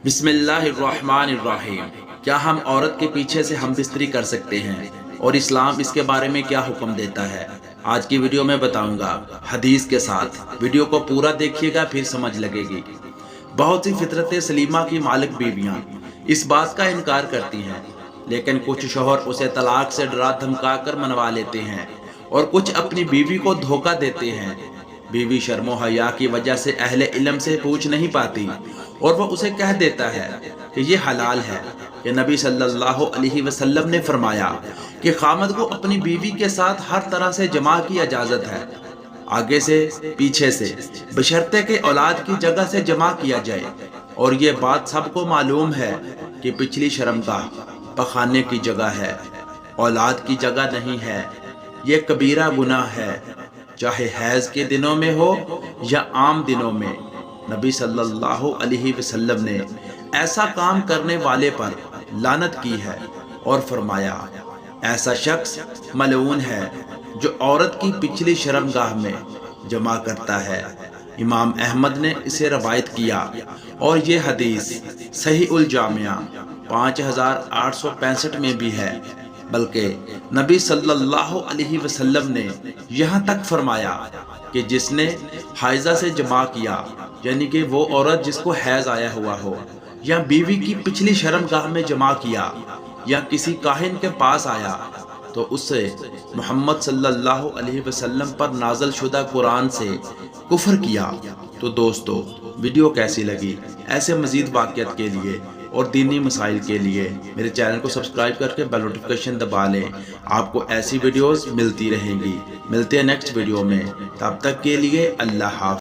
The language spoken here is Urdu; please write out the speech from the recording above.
بسم اللہ الرحمن الرحیم۔ کیا ہم عورت کے پیچھے سے ہم بستری کر سکتے ہیں اور اسلام اس کے بارے میں کیا حکم دیتا ہے؟ آج کی ویڈیو میں بتاؤں گا حدیث کے ساتھ۔ ویڈیو کو پورا دیکھیے گا پھر سمجھ لگے گی۔ بہت سی فطرت سلیمہ کی مالک بیویاں اس بات کا انکار کرتی ہیں، لیکن کچھ شوہر اسے طلاق سے ڈرا دھمکا کر منوا لیتے ہیں اور کچھ اپنی بیوی کو دھوکہ دیتے ہیں۔ بیوی شرم و حیا کی وجہ سے اہل علم سے پوچھ نہیں پاتی اور وہ اسے کہہ دیتا ہے کہ یہ حلال ہے۔ کہ نبی صلی اللہ علیہ وسلم نے فرمایا کہ خامد کو اپنی بیوی کے ساتھ ہر طرح سے جماع کی اجازت ہے، آگے سے پیچھے سے، بشرطے کہ اولاد کی جگہ سے جمع کیا جائے۔ اور یہ بات سب کو معلوم ہے کہ پچھلی شرمگاہ پخانے کی جگہ ہے، اولاد کی جگہ نہیں ہے۔ یہ کبیرہ گناہ ہے، چاہے حیض کے دنوں میں ہو یا عام دنوں میں۔ نبی صلی اللہ علیہ وسلم نے ایسا کام کرنے والے پر لعنت کی ہے اور فرمایا ایسا شخص ملعون ہے جو عورت کی پچھلی شرمگاہ میں جمع کرتا ہے۔ امام احمد نے اسے روایت کیا اور یہ حدیث صحیح الجامعہ 5865 میں بھی ہے۔ بلکہ نبی صلی اللہ علیہ وسلم نے یہاں تک فرمایا کہ جس نے حائضہ سے جماع کیا، یعنی کہ وہ عورت جس کو حیض آیا ہوا ہو، یا بیوی کی پچھلی شرمگاہ میں جماع کیا یا کسی کاہن کے پاس آیا، تو اس سے محمد صلی اللہ علیہ وسلم پر نازل شدہ قرآن سے کفر کیا۔ تو دوستو، ویڈیو کیسی لگی؟ ایسے مزید واقعات کے لیے اور دینی مسائل کے لیے میرے چینل کو سبسکرائب کر کے بیل نوٹیفیکیشن دبا لیں۔ آپ کو ایسی ویڈیوز ملتی رہیں گی۔ ملتے ہیں نیکسٹ ویڈیو میں، تب تک کے لیے اللہ حافظ۔